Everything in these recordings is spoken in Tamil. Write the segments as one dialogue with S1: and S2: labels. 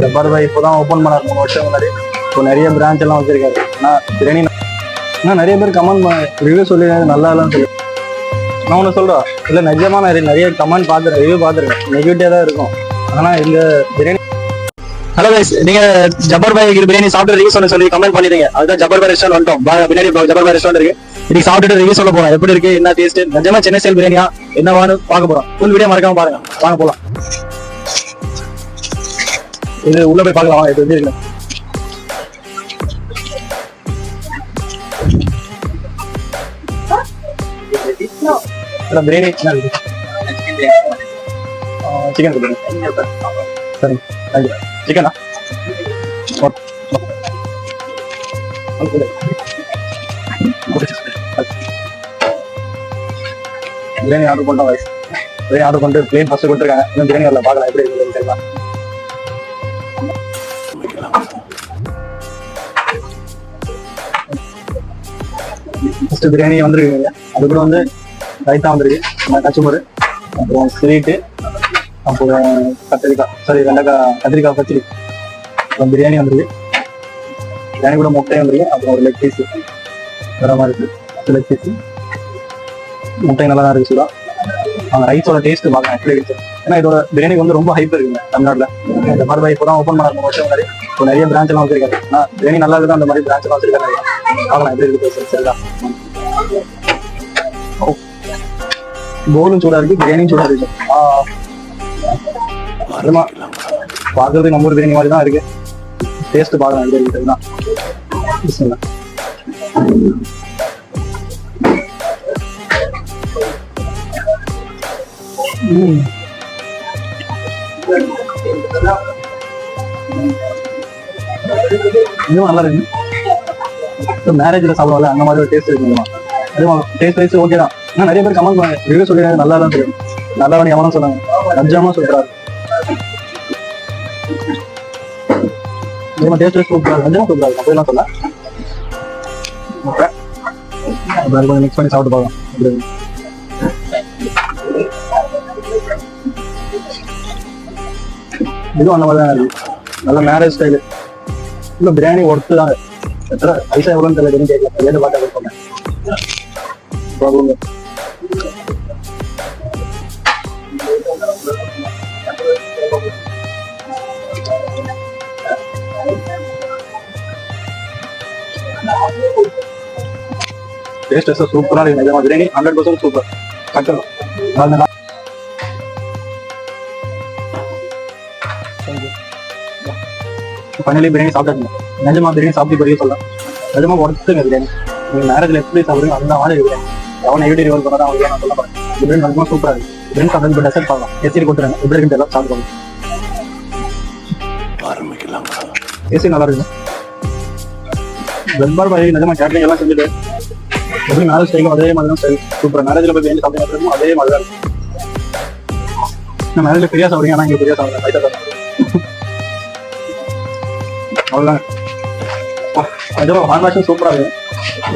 S1: ஜப்பார் பாய் இப்போதான் ஓப்பன் பண்ணார் 3 வருஷம் முன்னாடி. இப்போ நிறைய பிரான்ச் எல்லாம் வச்சிருக்காரு. ஆனால் பிரியாணி நிறைய பேர் கமெண்ட் ரிவ்யூ சொல்லி நல்லா இல்லைன்னு சொல்லி நான் ஒன்று சொல்கிறேன். இல்லை நிஜமாக நிறைய கமெண்ட் பார்த்துருக்கேன், ரிவ்யூ பார்த்துருக்கேன், நெகட்டிவாக தான் இருக்கும். ஆனால் இந்த பிரியாணி
S2: ஹலோ கைஸ், நீங்க ஜப்பார் பாய் பிரியாணி சாப்பிட்டு ரிவ்யூ சொல்லி கமெண்ட் பண்ணிடுங்க. அதுதான் ஜப்பார் பாய் ரெஸ்டாரண்ட் வந்துட்டோம். பின்னாடி ஜப்பார் பாய் ரெஸ்டாரண்ட் இருக்கு. இன்னைக்கு சாப்பிட்டுட்டு ரிவ்யூ சொல்ல போறோம். எப்படி இருக்கு, என்ன டேஸ்ட், நிஜமா சென்னை ஸ்டைல் பிரியாணியா என்னவான்னு பார்க்க போறோம். ஃபுல் வீடியோ மறக்காம பாருங்க. வாங்க போலாம். இது உள்ள போய் பார்க்கலாம். இது வந்து இருக்கு பிரியாணி. சிக்கன் கொடுங்க. சரி, தேங்க்யூ. சிக்கனா பிரியாணி ஆர்டர் பண்ணிட்டோம். வயசு பிரியாணி ஆர்டர் பண்ணிட்டு பிளேன் ஃபர்ஸ்ட் கொடுத்துருக்காங்க. இன்னும் பிரியாணி வரல, பார்க்கலாம் எப்படி இருக்குன்னு தெரியலாம். ஃபர்ஸ்ட் பிரியாணி வந்துருக்குங்க. அது கூட வந்து ரைத்தா வந்துருக்கு, கச்சம்பரு, அப்புறம் ஸ்வீட்டு, அப்புறம் வெண்டைக்காய் கத்திரிக்காய் பச்சடி, அப்புறம் பிரியாணி வந்துருக்கு. பிரியாணி கூட முட்டை வந்துருக்கு. அப்புறம் ஒரு லெக் பீஸ் வேற மாதிரி இருக்கு. லெக் பீஸ் முட்டை நல்லா தான் இருக்கு. சூடா அந்த ரைஸோட டேஸ்ட் பார்க்கலாம் எப்படி இருக்கு. ஏன்னா இதோட பிரியாணி வந்து ரொம்ப ஹைப் இருக்குங்க தமிழ்நாட்டில். இந்த மாதிரி இப்போ தான் ஓப்பன் பண்ண 3 வருஷம் முன்னாடி. இப்போ நிறைய பிரான்ச் எல்லாம் வச்சிருக்காரு. ஆனால் பிரியாணி நல்லா இருக்கு. அந்த மாதிரி பிரான்ச் எல்லாம் வச்சிருக்காரு. பார்க்கலாம் எப்படி இருக்கு. சரிதான், போலும் சூடா இருக்கு, பிரியாணியும் சூடா இருக்கு. அதுமா பார்க்கறதுக்கு நம்ம ஒரு பிரியாணி மாதிரி தான் இருக்கு. டேஸ்ட் பார்க்கலாம் எப்படி இருக்கு தான். இதுவும் நல்லா இருக்கு. மேரேஜ்ல சாப்பிடுவாங்க அந்த மாதிரி ஒரு டேஸ்ட் இருக்குமா. அதுவும் டேஸ்ட் வைஸ் ஓகே தான். ஆனால் நிறைய பேர் கமெண்ட் பண்ணாங்க, ரிவ்யூ சொல்லிடுறாங்க நல்லா தான் தெரியும். நல்லா பண்ணி எவனும் சொன்னாங்க. லஜ்ஜாமா சொல்றாரு. டேஸ்ட் வைஸ் சூப்பராக லஜ்ஜாமா சூப்பராக இருக்கும். அப்படிலாம் சொல்ல கொஞ்சம் மிக்ஸ் பண்ணி சாப்பிட்டு பார்க்கலாம். இதுவும் அந்த மாதிரி தான் இருக்கு. நல்ல மேரேஜ் ஸ்டைலு. இல்லை பிரியாணி ஒர்த்து தான். எத்தனை பைசா எவ்வளோன்னு தெரியல, கேட்கல. ஏன்னு பார்த்தா சொன்னேன். டேஸ்ட் சூப்பரா இருக்கு. நிஜமா பிரியாணி 100% சூப்பர். ஃபைனலி பிரியாணி சாப்பிட்டாங்க. நிஜமா பிரியாணி சாப்பிட்டு பெரிய சொல்லலாம். நிஜமா ஒர்த்துங்க பிரியாணி. நீங்க மேரேஜ்ல எப்படி சாப்பிடுங்க அந்த மாதிரி பிரியாணி. எவனை எப்படி ரிவல் பண்ணாதான் அவங்களுக்கு நான் சொல்ல போறேன். பிரியாணி நிஜமா சூப்பரா இருக்கு. பிரியாணி சாப்பிட்டு டெசர்ட் பார்க்கலாம். ஏசி கொடுத்துருங்க. எப்படி இருக்குன்னு தெரியல, சாப்பிடுவாங்க. ஏசி நல்லா இருக்கு. ஜப்பார் பாய் நிஜமா கேட்டரிங் எல்லாம் செஞ்சுட்டு எப்படி மேரேஜ் ஸ்டைலும் அதே மாதிரி தான் ஸ்டைல் சூப்பர். மேரேஜ்ல போய் பிரியாணி சாப்பிட்டு அதே மாதிரி தான் இருக்கு. நான் மேரேஜ்ல பெரியா சாப்பிடுங்க, ஆனா இங்க பெரியா சாப்பிடுறேன். பைசா தான் அவ்வளோதான். நிஜமா கான்வெர்ஷன் சூப்பரா இருக்கு.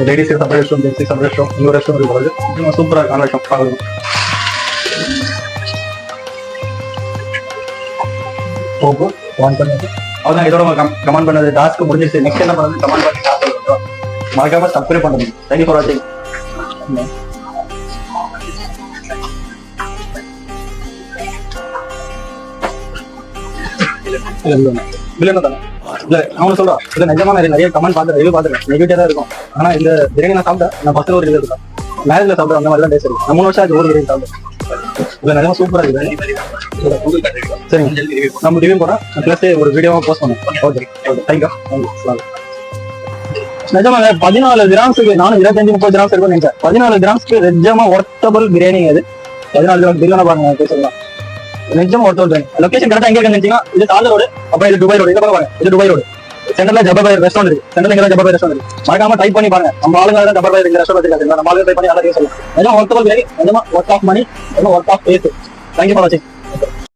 S2: Ladies separate restaurant, gents separate restaurant, இன்னொரு ரெஸ்டாரண்ட் இருக்கு. சூப்பரா இருக்கு கான்வெர்ஷன் பார்க்கணும். ஓகே, வான் பண்ணுங்க. அதான் இதோட கமெண்ட் பண்ணது டாஸ்க் முடிஞ்சிருச்சு. நெக்ஸ்ட் என்ன பண்ணுறது கமெண்ட் பண்ணி மறக்காம சப்ஸ்கிரைப் பண்ணுங்க. தேங்க்யூ ஃபார் வாட்சிங். இல்ல அவனு சொல்றான். இல்ல நிஜமா நிறைய கமெண்ட் பார்த்து ரிவ்யூ பார்த்துருக்கேன், நெகட்டிவா தான் இருக்கும். ஆனா இந்த பிரியாணி நான் சாப்பிட்டேன். நான் ஃபர்ஸ்ட் ஒரு ரிவ்யூ இருக்கேன். மேரேஜ்ல சாப்பிட்டேன் அந்த மாதிரி தான் டேஸ்ட் இருக்கு. 3 வருஷம் ஆச்சு ஒரு பிரியாணி சாப்பிட்டேன். இல்ல நிஜமா சூப்பரா இருக்கு. சரி, நம்ம ரிவ்யூ போறோம். பிளஸ் ஒரு வீடியோவா போஸ்ட் பண்ணுவோம். Okay, thank you. நிஜமா 14 கிராம்ஸுக்கு நானும் 25-30 கிராம்ஸ் இருக்கும்னு நினைச்சேன். 14 கிராம்ஸ்க்கு நிஜமா ஒர்த்தபிள் பிரியாணி. அது 14 கிராம் பிரியாணி பாருங்க பேசலாம். நிஜமா ஒர்த்தபிள். லொகேஷன் கரெக்டா எங்க நினைச்சீங்கன்னா இது தால் ரோடு, அப்புறம் இது துபாய் ரோடு. இதை பாருங்க, இது துபாய் ரோடு. சென்டர்ல ஜப்பார் பாய் ரெஸ்டாரண்ட் இருக்கு. சென்டர்ல இங்க ஜப்பார் பாய் ரெஸ்டாரண்ட் இருக்கு. மறக்காம டைப் பண்ணி பாருங்க. நம்ம ஆளுங்க தான் ஜப்பார் பாய் ரெஸ்டாரண்ட் வச்சிருக்காங்க. நம்ம ஆளுங்க டைப் பண்ணி நல்லா சொல்லலாம். நிஜமா ஒர்த்தபிள் பிரியாணி, நிஜமா ஒர்த் ஆஃப் மணி, நிஜமா worth of taste. Thank you for வாட்சிங்.